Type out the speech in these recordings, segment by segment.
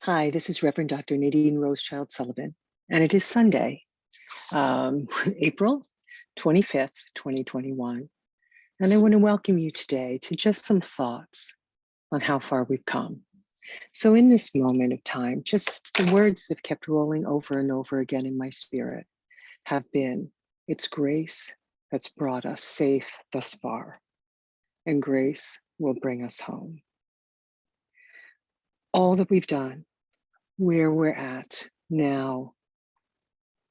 Hi, this is Reverend Dr. Nadine Rosechild-Sullivan, and it is Sunday, April 25th, 2021. And I want to welcome you today to just some thoughts on how far we've come. So in this moment of time, just the words that have kept rolling over and over again in my spirit have been, it's grace that's brought us safe thus far, and grace will bring us home. All that we've done, where we're at now,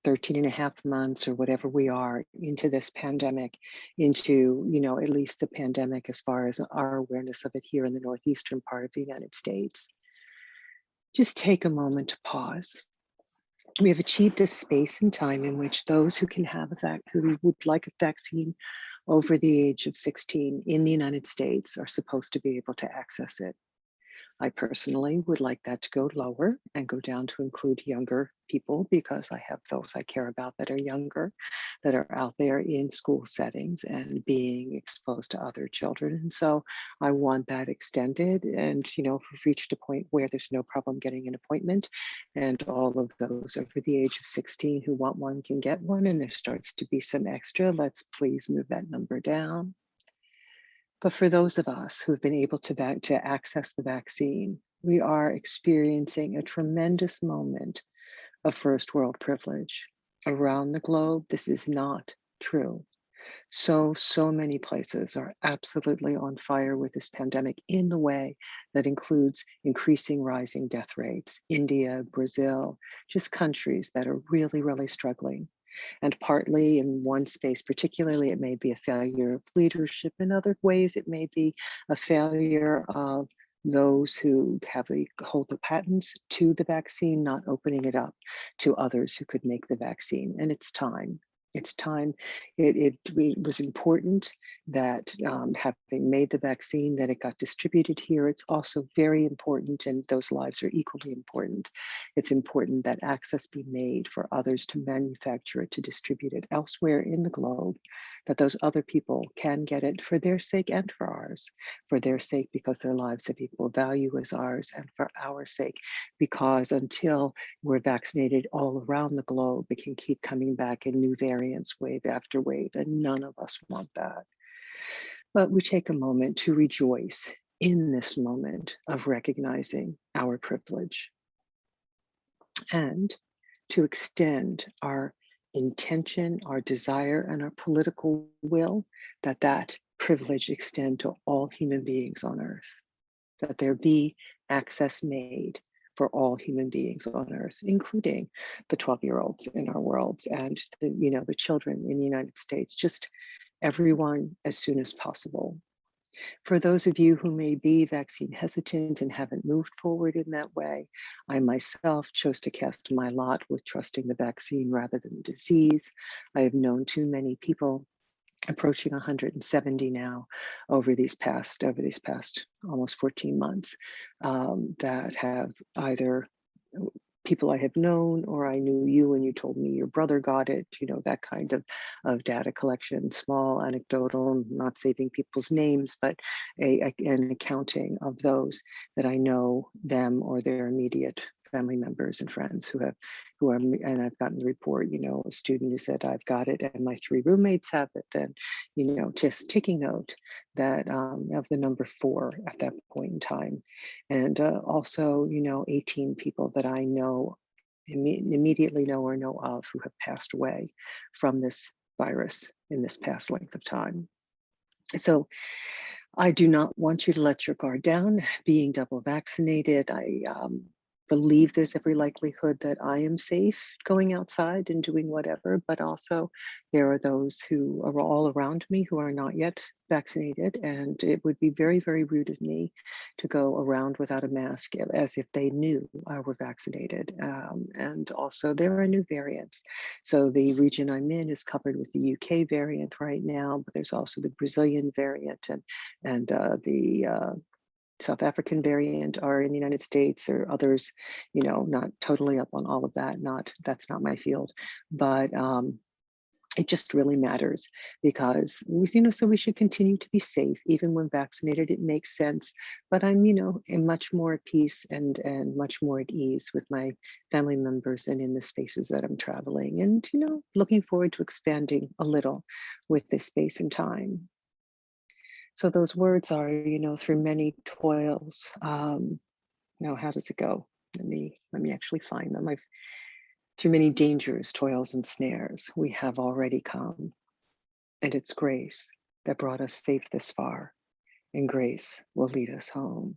13 and a half months or whatever we are into this pandemic, into, at least the pandemic as far as our awareness of it here in the northeastern part of the United States. Just take a moment to pause. We have achieved a space and time in which those who can have who would like a vaccine over the age of 16 in the United States are supposed to be able to access it. I personally would like that to go lower and go down to include younger people, because I have those I care about that are younger, that are out there in school settings and being exposed to other children. And so I want that extended. And, if we've reached a point where there's no problem getting an appointment, and all of those over the age of 16 who want one can get one, and there starts to be some extra, let's please move that number down. But for those of us who have been able to access the vaccine, we are experiencing a tremendous moment of first world privilege. Around the globe, this is not true. So many places are absolutely on fire with this pandemic in the way that includes increasing rising death rates. India, Brazil, just countries that are really, really struggling. And partly in one space, particularly, it may be a failure of leadership. In other ways, it may be a failure of those who hold the patents to the vaccine, not opening it up to others who could make the vaccine. And it's time. It's time. It was important that having made the vaccine, that it got distributed here. It's also very important, and those lives are equally important. It's important that access be made for others to manufacture it, to distribute it elsewhere in the globe, that those other people can get it for their sake and for ours. For their sake, because their lives have equal value as ours, and for our sake, because until we're vaccinated all around the globe, it can keep coming back in new variants, wave after wave, and none of us want that. But we take a moment to rejoice in this moment of recognizing our privilege, and to extend our intention, our desire, and our political will that privilege extend to all human beings on earth, that there be access made for all human beings on earth, including the 12-year-olds in our worlds and the children in the United States, just everyone as soon as possible. For those of you who may be vaccine hesitant and haven't moved forward in that way, I myself chose to cast my lot with trusting the vaccine rather than the disease. I have known too many people, approaching 170 now, over these past almost 14 months, that have either people I have known, or I knew you and you told me your brother got it, that kind of data collection, small, anecdotal, not saving people's names, but an accounting of those that I know them or their immediate family members and friends who are, and I've gotten the report, a student who said, I've got it and my 3 roommates have it, then, just taking note that of the number 4 at that point in time. And also, 18 people that I know, immediately know or know of, who have passed away from this virus in this past length of time. So I do not want you to let your guard down. Being double vaccinated, I believe there's every likelihood that I am safe going outside and doing whatever, but also there are those who are all around me who are not yet vaccinated, and it would be very, very rude of me to go around without a mask as if they knew I were vaccinated. And also there are new variants. So the region I'm in is covered with the UK variant right now, but there's also the Brazilian variant and the South African variant are in the United States. There are others, not totally up on all of that. That's not my field, but It just really matters because so we should continue to be safe even when vaccinated. It makes sense, but I'm am much more at peace and much more at ease with my family members and in the spaces that I'm traveling, and looking forward to expanding a little with this space and time. So those words are, through many toils. Now, how does it go? Let me actually find them. I've Through many dangers, toils, and snares, we have already come, and it's grace that brought us safe this far, and grace will lead us home.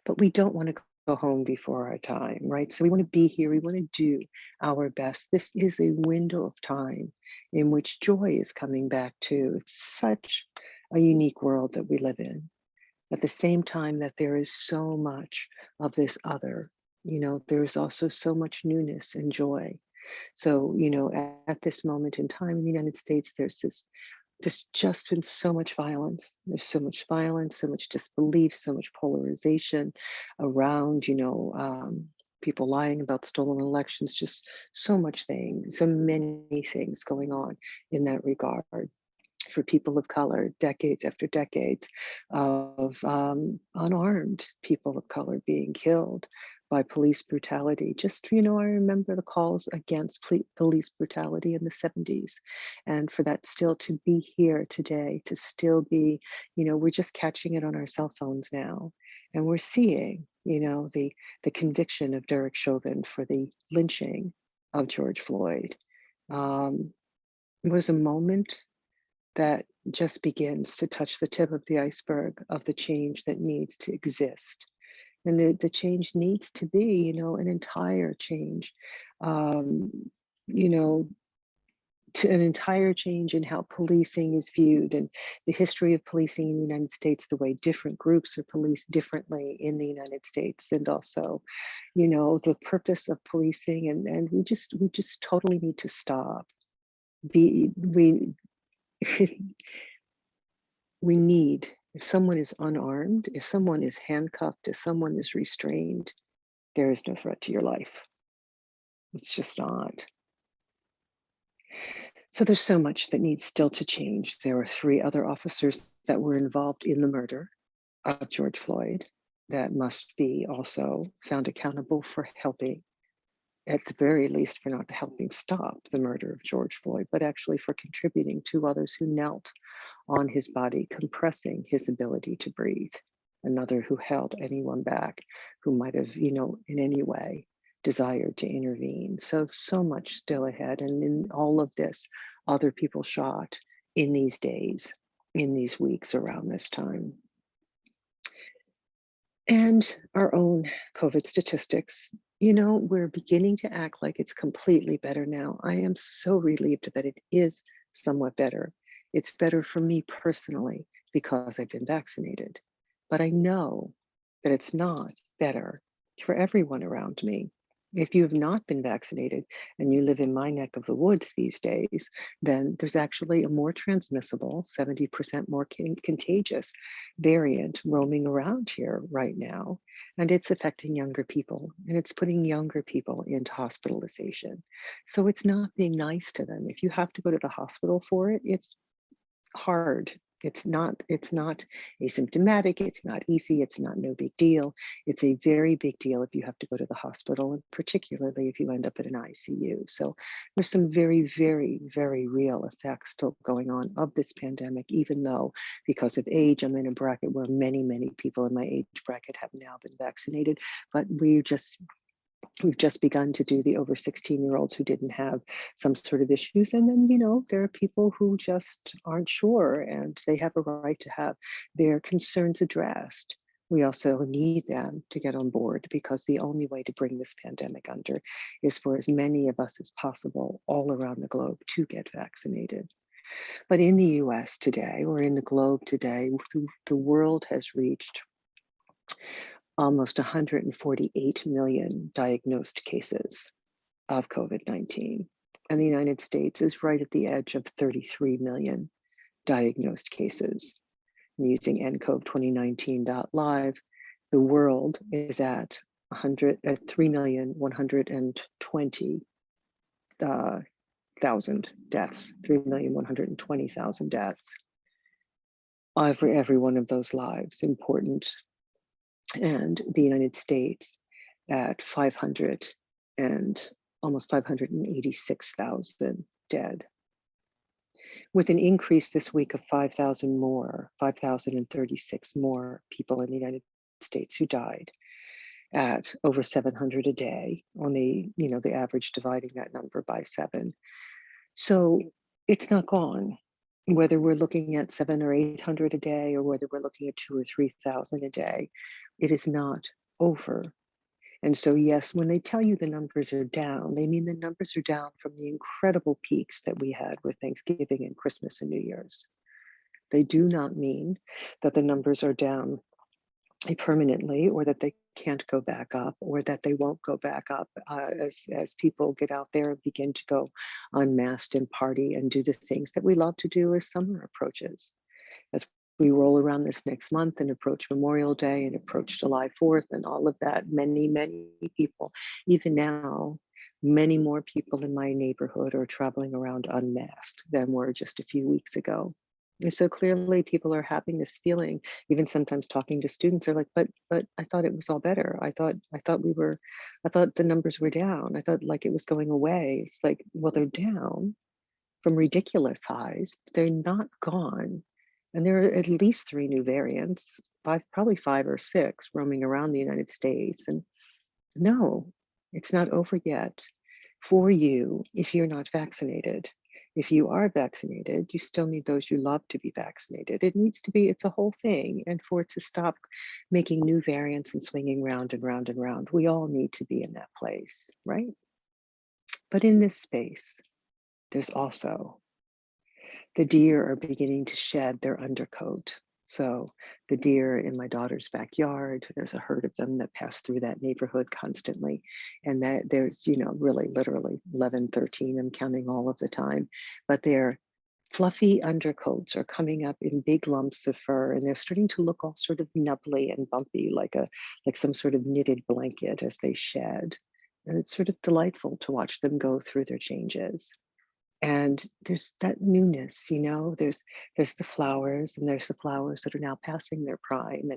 But we don't want to go home before our time, right? So we want to be here. We want to do our best. This is a window of time in which joy is coming back to. It's such a unique world that we live in. At the same time that there is so much of this other, there's also so much newness and joy. So, at this moment in time in the United States, there's just been so much violence. There's so much violence, so much disbelief, so much polarization around, people lying about stolen elections, just so many things going on in that regard for people of color, decades after decades of unarmed people of color being killed by police brutality. I remember the calls against police brutality in the 70s. And for that still to be here today, to still be, we're just catching it on our cell phones now. And we're seeing, the conviction of Derek Chauvin for the lynching of George Floyd. It was a moment that just begins to touch the tip of the iceberg of the change that needs to exist. And the change needs to be, an entire change, you know, to an entire change in how policing is viewed and the history of policing in the United States, the way different groups are policed differently in the United States, and also, the purpose of policing. And we just totally need to stop. We we need, if someone is unarmed, if someone is handcuffed, if someone is restrained, there is no threat to your life. It's just not. So there's so much that needs still to change. There were 3 other officers that were involved in the murder of George Floyd that must be also found accountable for helping, at the very least, for not helping stop the murder of George Floyd, but actually for contributing to others who knelt on his body, compressing his ability to breathe. Another who held anyone back who might have, in any way desired to intervene. So much still ahead. And in all of this, other people shot in these days, in these weeks around this time. And our own COVID statistics, we're beginning to act like it's completely better now. I am so relieved that it is somewhat better. It's better for me personally because I've been vaccinated. But I know that it's not better for everyone around me. If you have not been vaccinated and you live in my neck of the woods these days, then there's actually a more transmissible, 70% more contagious variant roaming around here right now. And it's affecting younger people, and it's putting younger people into hospitalization. So it's not being nice to them. If you have to go to the hospital for it, it's hard. It's not asymptomatic, it's not easy, it's not no big deal. It's a very big deal if you have to go to the hospital, and particularly if you end up in an ICU. So there's some very, very, very real effects still going on of this pandemic, even though because of age, I'm in a bracket where many, many people in my age bracket have now been vaccinated, but we've just begun to do the over 16-year-olds who didn't have some sort of issues. And then, there are people who just aren't sure, and they have a right to have their concerns addressed. We also need them to get on board, because the only way to bring this pandemic under is for as many of us as possible all around the globe to get vaccinated. But in the US today, or in the globe today, the world has reached almost 148 million diagnosed cases of COVID-19. And the United States is right at the edge of 33 million diagnosed cases. And using ncov2019.live, the world is at 3,120,000 deaths, 3,120,000 deaths. Every one of those lives important. And the United States at 500 and almost 586,000 dead, with an increase this week of 5,036 more people in the United States who died, at over 700 a day on the average, dividing that number by 7. So it's not gone. Whether we're looking at 700 or 800 a day, or whether we're looking at 2,000 or 3,000 a day, it is not over. And so, yes, when they tell you the numbers are down, they mean the numbers are down from the incredible peaks that we had with Thanksgiving and Christmas and New Year's. They do not mean that the numbers are down permanently, or that they can't go back up, or that they won't go back up as people get out there and begin to go unmasked and party and do the things that we love to do as summer approaches. As we roll around this next month and approach Memorial Day and approach July 4th and all of that, many people, even now, many more people in my neighborhood are traveling around unmasked than were just a few weeks ago. And so clearly people are having this feeling, even sometimes talking to students are like, but I thought it was all better. I thought the numbers were down. I thought like it was going away. It's like, well, they're down from ridiculous highs, but they're not gone. And there are at least 3 new variants, probably 5 or 6 roaming around the United States. And no, it's not over yet for you if you're not vaccinated. If you are vaccinated, you still need those you love to be vaccinated. It needs to be, it's a whole thing. And for it to stop making new variants and swinging round and round and round, we all need to be in that place, right? But in this space, there's also the deer are beginning to shed their undercoat. So the deer in my daughter's backyard, there's a herd of them that pass through that neighborhood constantly. And that there's, really literally 11, 13, I'm counting all of the time, but their fluffy undercoats are coming up in big lumps of fur, and they're starting to look all sort of nubbly and bumpy, like some sort of knitted blanket as they shed. And it's sort of delightful to watch them go through their changes. And there's that newness, there's the flowers, and there's the flowers that are now passing their prime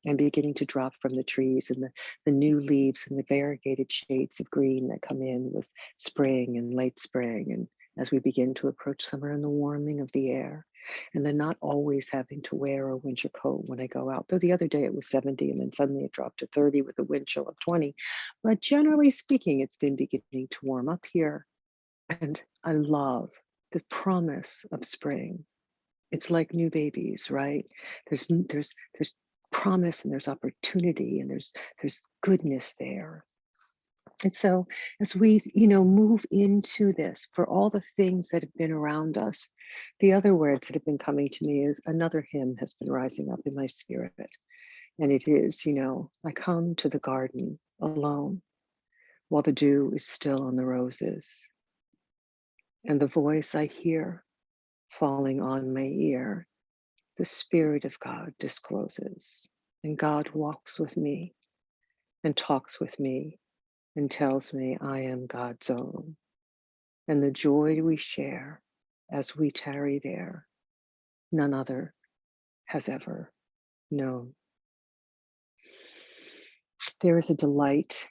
and beginning to drop from the trees, and the new leaves and the variegated shades of green that come in with spring and late spring. And as we begin to approach summer and the warming of the air, and then not always having to wear a winter coat when I go out. Though the other day it was 70 and then suddenly it dropped to 30 with a wind chill of 20. But generally speaking, it's been beginning to warm up here. And I love the promise of spring. It's like new babies, right? There's promise, and there's opportunity, and there's goodness there. And so as we, move into this, for all the things that have been around us, the other words that have been coming to me is another hymn has been rising up in my spirit. And it is, I come to the garden alone while the dew is still on the roses. And the voice I hear falling on my ear, the Spirit of God discloses. And God walks with me and talks with me and tells me I am God's own. And the joy we share as we tarry there, none other has ever known. There is a delight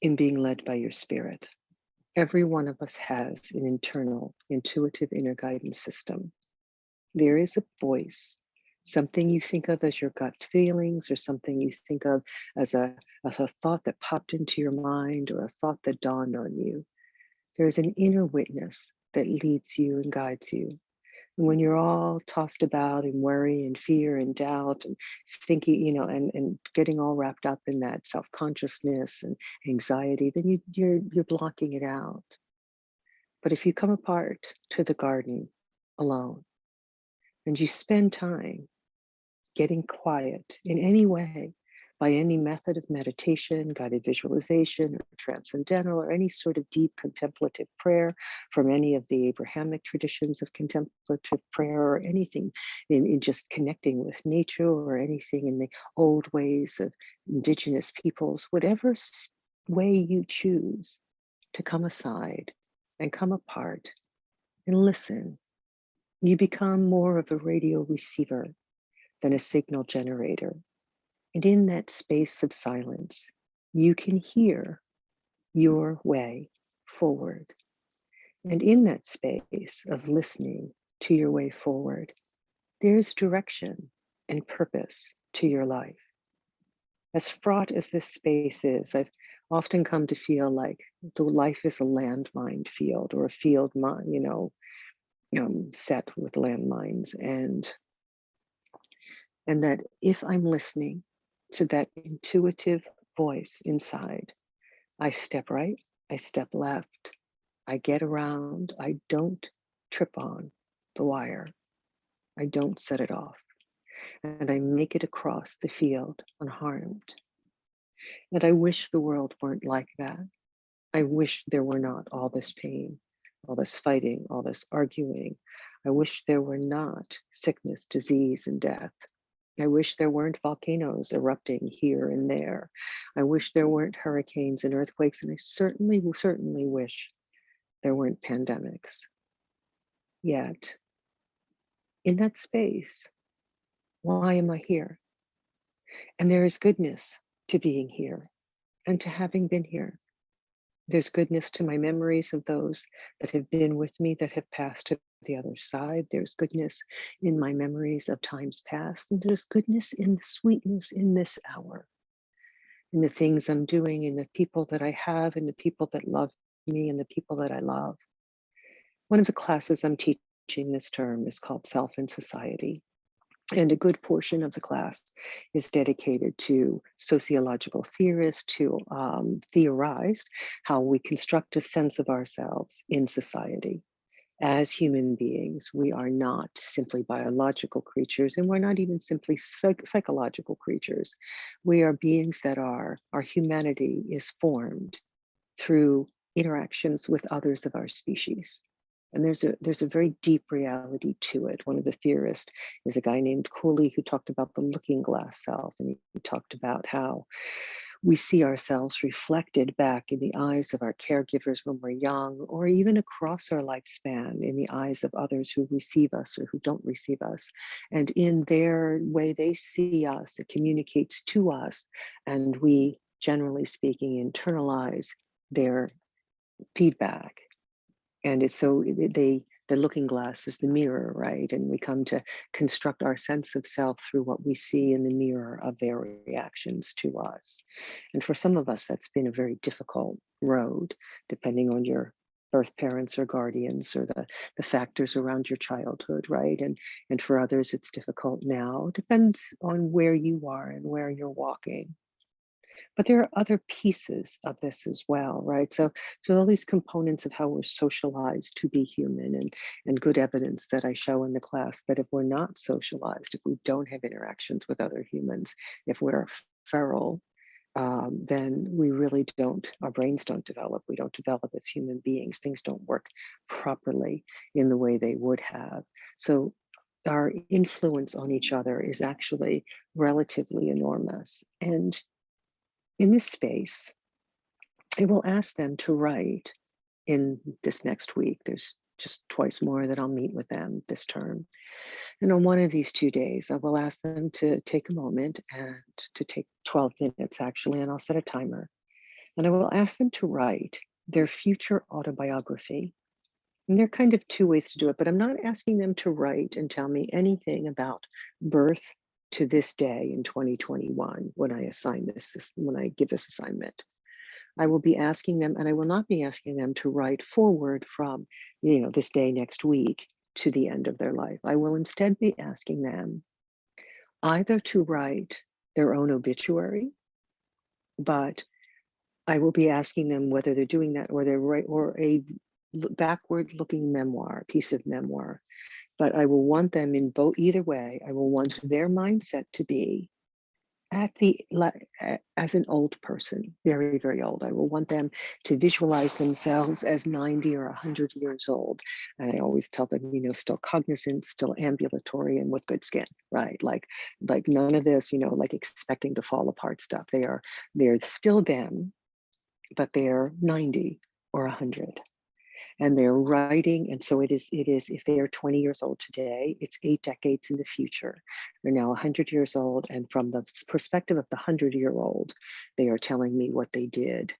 in being led by your spirit. Every one of us has an internal, intuitive inner guidance system. There is a voice, something you think of as your gut feelings, or something you think of as a thought that popped into your mind, or a thought that dawned on you. There's an inner witness that leads you and guides you. And when you're all tossed about in worry and fear and doubt and thinking, and getting all wrapped up in that self-consciousness and anxiety, then you're blocking it out. But if you come apart to the garden alone and you spend time getting quiet in any way, by any method of meditation, guided visualization, or transcendental, or any sort of deep contemplative prayer from any of the Abrahamic traditions of contemplative prayer, or anything in just connecting with nature, or anything in the old ways of indigenous peoples, whatever way you choose to come aside and come apart and listen. You become more of a radio receiver than a signal generator. And in that space of silence, you can hear your way forward. And in that space of listening to your way forward, there's direction and purpose to your life. As fraught as this space is, I've often come to feel like the life is a landmine field or a field mine, set with landmines. And that if I'm listening to that intuitive voice inside, I step right, I step left, I get around, I don't trip on the wire, I don't set it off, and I make it across the field unharmed. And I wish the world weren't like that. I wish there were not all this pain, all this fighting, all this arguing. I wish there were not sickness, disease, and death. I wish there weren't volcanoes erupting here and there. I wish there weren't hurricanes and earthquakes, and I certainly wish there weren't pandemics. Yet, in that space, why am I here? And there is goodness to being here and to having been here. There's goodness to my memories of those that have been with me that have passed to the other side. There's goodness in my memories of times past, and there's goodness in the sweetness in this hour, in the things I'm doing, in the people that I have, in the people that love me, and the people that I love. One of the classes I'm teaching this term is called Self and Society. And a good portion of the class is dedicated to sociological theorists who theorized how we construct a sense of ourselves in society. As human beings, we are not simply biological creatures, and we're not even simply psychological creatures. We are beings that our humanity is formed through interactions with others of our species. And there's a very deep reality to it. One of the theorists is a guy named Cooley who talked about the looking glass self, and he talked about how we see ourselves reflected back in the eyes of our caregivers when we're young, or even across our lifespan in the eyes of others who receive us or who don't receive us. And in their way they see us, it communicates to us, and we, generally speaking, internalize their feedback. And it's so the looking glass is the mirror, right? And we come to construct our sense of self through what we see in the mirror of their reactions to us. And for some of us, that's been a very difficult road, depending on your birth parents or guardians or the factors around your childhood, right? And for others, it's difficult now. Depends on where you are and where you're walking. But there are other pieces of this as well, right? So all these components of how we're socialized to be human, and good evidence that I show in the class that if we're not socialized, if we don't have interactions with other humans, if we're feral, then we really don't, our brains don't develop. We don't develop as human beings. Things don't work properly in the way they would have. So our influence on each other is actually relatively enormous. And in this space, I will ask them to write in this next week. There's just twice more that I'll meet with them this term. And on one of these 2 days, I will ask them to take a moment and to take 12 minutes actually, and I'll set a timer. And I will ask them to write their future autobiography. And there are kind of two ways to do it, but I'm not asking them to write and tell me anything about birth to this day in 2021 when I when I give this assignment. I will be asking them, and I will not be asking them to write forward from, this day next week to the end of their life. I will instead be asking them either to write their own obituary, but I will be asking them whether they're doing that or or a backward looking memoir, piece of memoir. But I will want them in both, either way, I will want their mindset to be as an old person, very, very old. I will want them to visualize themselves as 90 or 100 years old. And I always tell them, still cognizant, still ambulatory, and with good skin, right? Like none of this, like expecting to fall apart stuff. They're still them, but they're 90 or 100. and they're writing. And so it is, if they are 20 years old today, it's 8 decades in the future. They're now 100 years old. And from the perspective of the 100-year-old, they are telling me what they did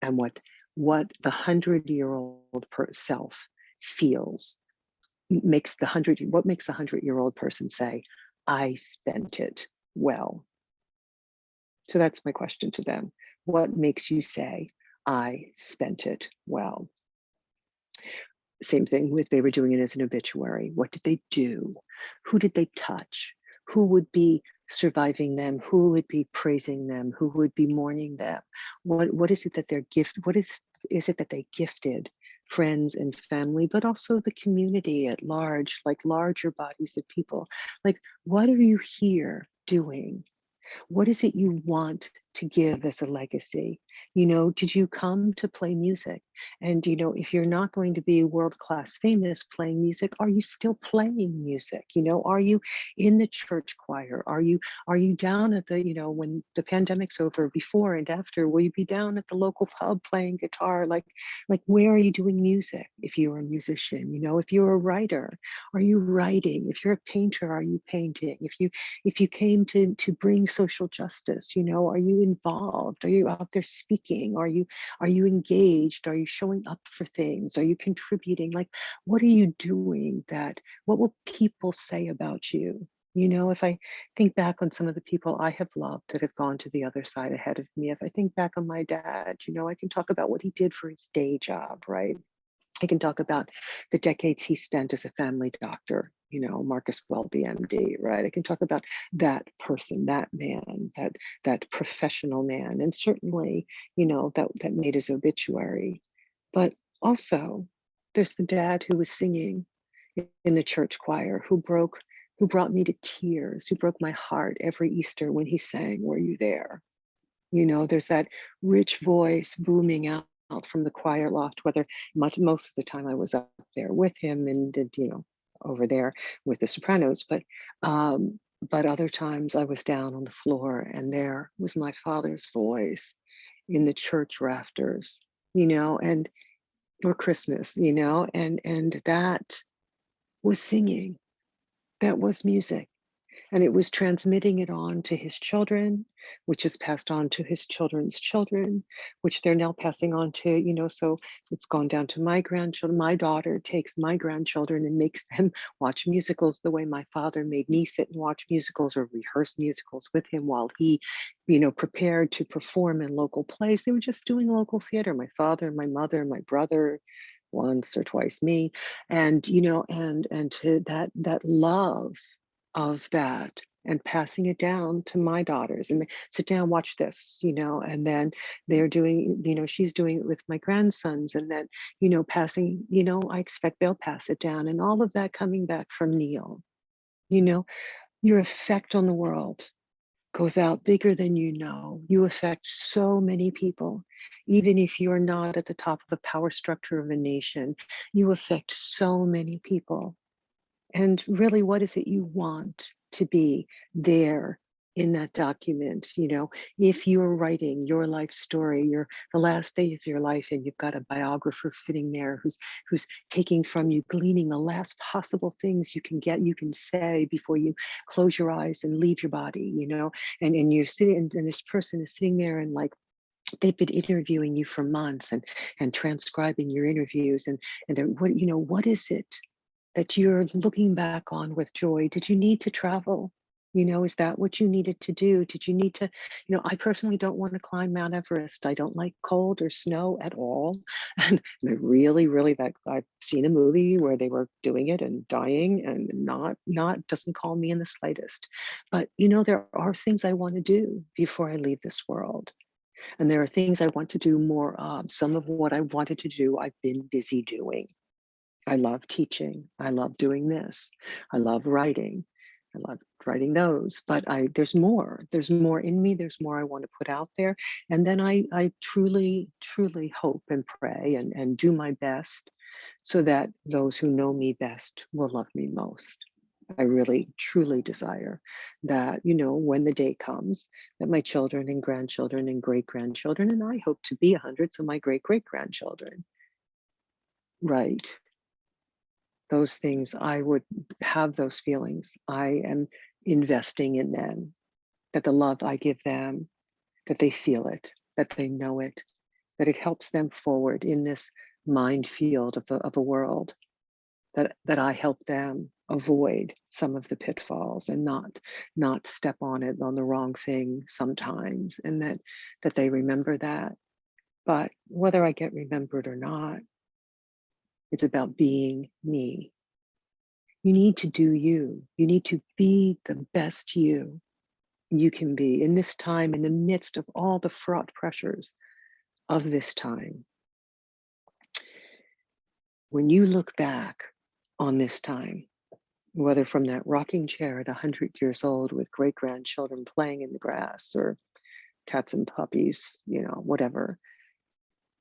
and what the 100-year-old self feels makes the 100-year-old person say, I spent it well. So that's my question to them. What makes you say, I spent it well? Same thing with they were doing it as an obituary. What did they do? Who did they touch? Who would be surviving them? Who would be praising them? Who would be mourning them? What is it that they're what is it that they gifted friends and family, but also the community at large, like larger bodies of people? Like, what are you here doing? What is it you want to give as a legacy? Did you come to play music? And, if you're not going to be world-class famous playing music, are you still playing music? Are you in the church choir? Are you down at the, when the pandemic's over, before and after, will you be down at the local pub playing guitar? Like where are you doing music? If you're a musician, if you're a writer, are you writing? If you're a painter, are you painting? If you came to bring social justice, are you involved? Are you out there speaking? Are you engaged? Are you showing up for things? Are you contributing? Like, what are you doing what will people say about you? If I think back on some of the people I have loved that have gone to the other side ahead of me, if I think back on my dad, I can talk about what he did for his day job, right? I can talk about the decades he spent as a family doctor, Marcus Welby, MD, right? I can talk about that person, that man, that professional man, and certainly, that made his obituary. But also, there's the dad who was singing in the church choir, who brought me to tears, who broke my heart every Easter when he sang, "Were You There?" There's that rich voice booming out from the choir loft, whether most of the time I was up there with him and did, over there with the sopranos, but other times I was down on the floor and there was my father's voice in the church rafters, and or Christmas, and that was singing, that was music. And it was transmitting it on to his children, which is passed on to his children's children, which they're now passing on to, so it's gone down to my grandchildren. My daughter takes my grandchildren and makes them watch musicals the way my father made me sit and watch musicals or rehearse musicals with him while he, prepared to perform in local plays. They were just doing local theater. My father, my mother, my brother, once or twice me, and to that love of that and passing it down to my daughters and sit down, watch this, and then they're doing, she's doing it with my grandsons, and then, passing, I expect they'll pass it down, and all of that coming back from Neil. Your effect on the world goes out bigger than you know. You affect so many people. Even if you're not at the top of the power structure of a nation, you affect so many people. And really, what is it you want to be there in that document? If you're writing your life story, the last day of your life, and you've got a biographer sitting there who's taking from you, gleaning the last possible things you can say before you close your eyes and leave your body, and you're sitting, and this person is sitting there and like, they've been interviewing you for months and transcribing your interviews, and what is it that you're looking back on with joy? Did you need to travel? Is that what you needed to do? Did you need to, I personally don't want to climb Mount Everest. I don't like cold or snow at all. And I really, really, that I've seen a movie where they were doing it and dying, and not doesn't call me in the slightest. But, there are things I want to do before I leave this world. And there are things I want to do more of. Some of what I wanted to do, I've been busy doing. I love teaching. I love doing this. I love writing. I love writing those, but there's more. There's more in me. There's more I want to put out there. And then I truly, truly hope and pray and do my best so that those who know me best will love me most. I really, truly desire that, when the day comes, that my children and grandchildren and great grandchildren, and I hope to be 100, so my great great grandchildren, right. Those things, I would have those feelings. I am investing in them, that the love I give them, that they feel it, that they know it, that it helps them forward in this minefield of a world, that I help them avoid some of the pitfalls and not step on it on the wrong thing sometimes, and that they remember that. But whether I get remembered or not, it's about being me. You need to do you. You need to be the best you can be in this time, in the midst of all the fraught pressures of this time. When you look back on this time, whether from that rocking chair at 100 years old with great grandchildren playing in the grass or cats and puppies, whatever,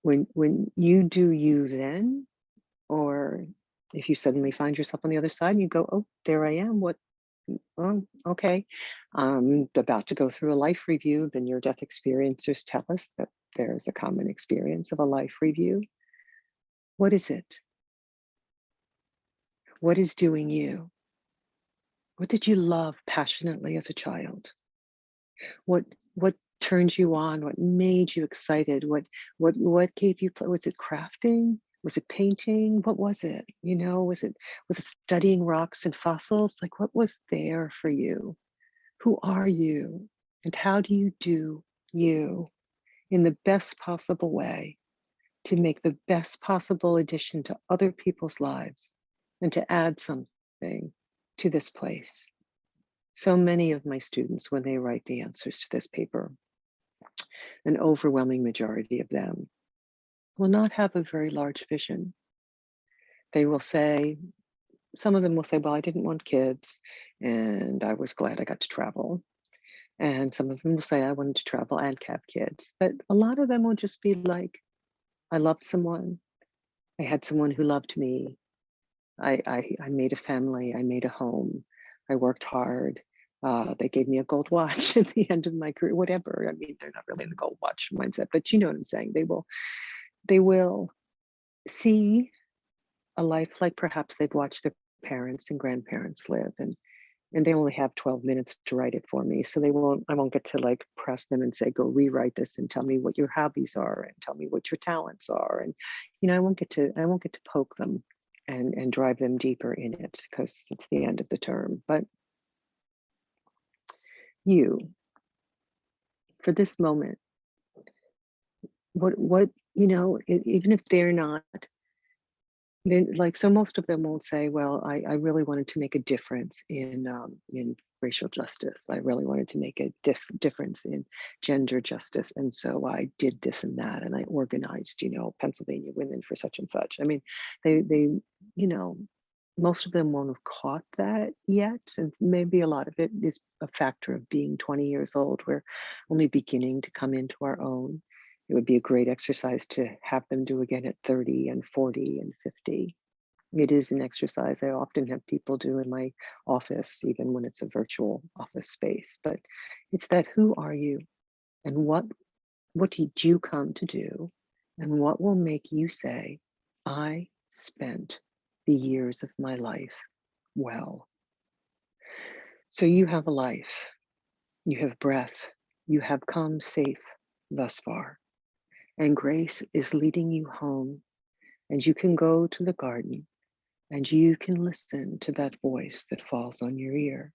when you do you then, or if you suddenly find yourself on the other side and you go, oh, there I am, what? Oh, okay. I'm about to go through a life review. The near death experiencers tell us that there's a common experience of a life review. What is it? What is doing you? What did you love passionately as a child? What turned you on? What made you excited? What gave you was it crafting? Was it painting? What was it? Was it studying rocks and fossils? Like what was there for you? Who are you? And how do you do you in the best possible way to make the best possible addition to other people's lives and to add something to this place? So many of my students, when they write the answers to this paper, an overwhelming majority of them will not have a very large vision. They will say, some of them will say, well, I didn't want kids and I was glad I got to travel. And some of them will say, I wanted to travel and have kids. But a lot of them will just be like, I loved someone. I had someone who loved me. I made a family. I made a home. I worked hard. They gave me a gold watch at the end of my career, whatever. I mean, they're not really in the gold watch mindset, but you know what I'm saying. They will see a life like perhaps they've watched their parents and grandparents live, and they only have 12 minutes to write it for me. So I won't get to like press them and say, go rewrite this and tell me what your hobbies are and tell me what your talents are. And, I won't get to poke them and drive them deeper in it because it's the end of the term. But you, for this moment, even if they're not, then like, so most of them won't say, well, I really wanted to make a difference in racial justice. I really wanted to make a difference in gender justice. And so I did this and that, and I organized, Pennsylvania women for such and such. I mean, they, you know, most of them won't have caught that yet. And maybe a lot of it is a factor of being 20 years old. We're only beginning to come into our own. It would be a great exercise to have them do again at 30 and 40 and 50. It is an exercise I often have people do in my office, even when it's a virtual office space. But it's that, who are you? And what did you come to do? And what will make you say, I spent the years of my life well? So you have a life, you have breath, you have come safe thus far. And grace is leading you home, and you can go to the garden and you can listen to that voice that falls on your ear,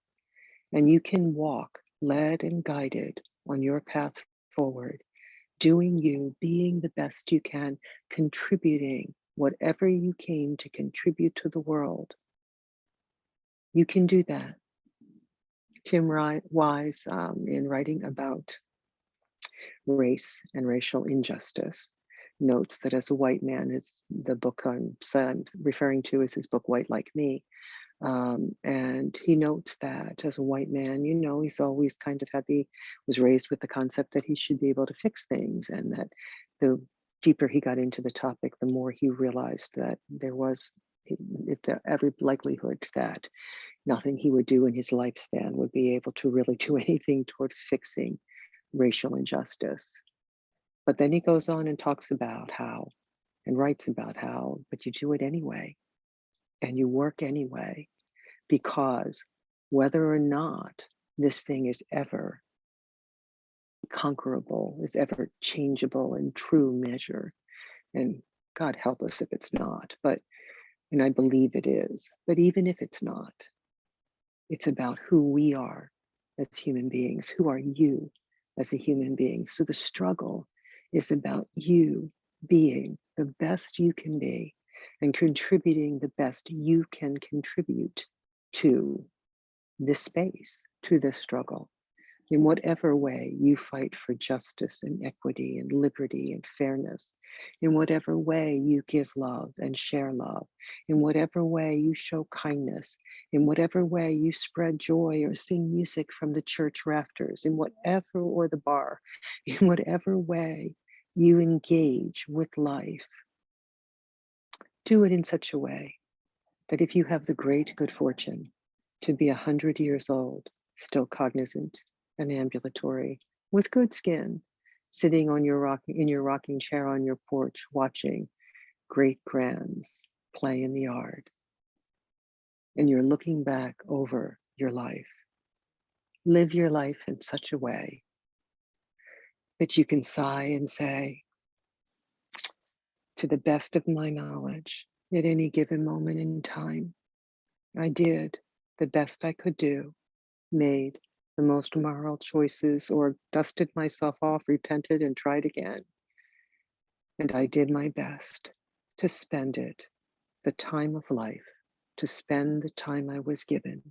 and you can walk led and guided on your path forward, doing you, being the best you can, contributing whatever you came to contribute to the world. You can do that. Tim Wise, in writing about race and racial injustice, notes that as a white man, the book I'm referring to is his book White Like Me. And he notes that as a white man, he's always kind of was raised with the concept that he should be able to fix things, and that the deeper he got into the topic, the more he realized that there was every likelihood that nothing he would do in his lifespan would be able to really do anything toward fixing racial injustice. But then he goes on and talks about how and writes about how, but you do it anyway, and you work anyway, because whether or not this thing is ever conquerable, is ever changeable in true measure, and God help us if it's not, and I believe it is, but even if it's not, it's about who we are as human beings. Who are you as a human being? So the struggle is about you being the best you can be and contributing the best you can contribute to this space, to this struggle. In whatever way you fight for justice and equity and liberty and fairness, in whatever way you give love and share love, in whatever way you show kindness, in whatever way you spread joy or sing music from the church rafters, in whatever, or the bar, in whatever way you engage with life, do it in such a way that if you have the great good fortune to be 100 years old, still cognizant and ambulatory, with good skin, sitting on in your rocking chair on your porch, watching great grands play in the yard, and you're looking back over your life, live your life in such a way that you can sigh and say, to the best of my knowledge, at any given moment in time, I did the best I could do, made the most moral choices, or dusted myself off, repented, and tried again. And I did my best to spend it, the time of life, to spend the time I was given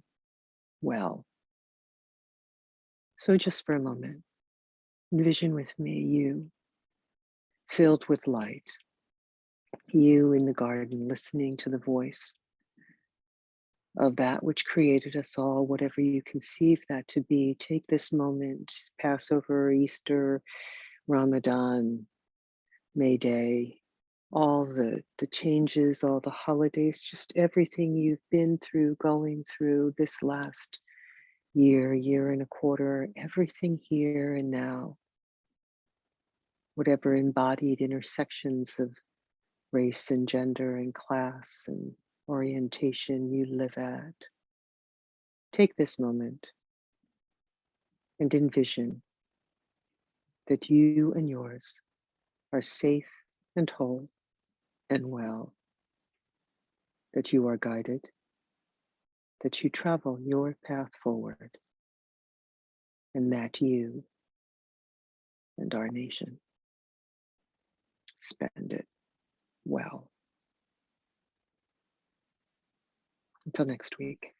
well. So just for a moment, envision with me you filled with light, you in the garden listening to the voice of that which created us all, whatever you conceive that to be. Take this moment, Passover, Easter, Ramadan, May Day, all the changes, all the holidays, just everything you've been through, going through this last year, year and a quarter, everything here and now, whatever embodied intersections of race and gender and class and orientation you live at. Take this moment and envision that you and yours are safe and whole and well, that you are guided, that you travel your path forward, and that you and our nation spend it well. Until next week.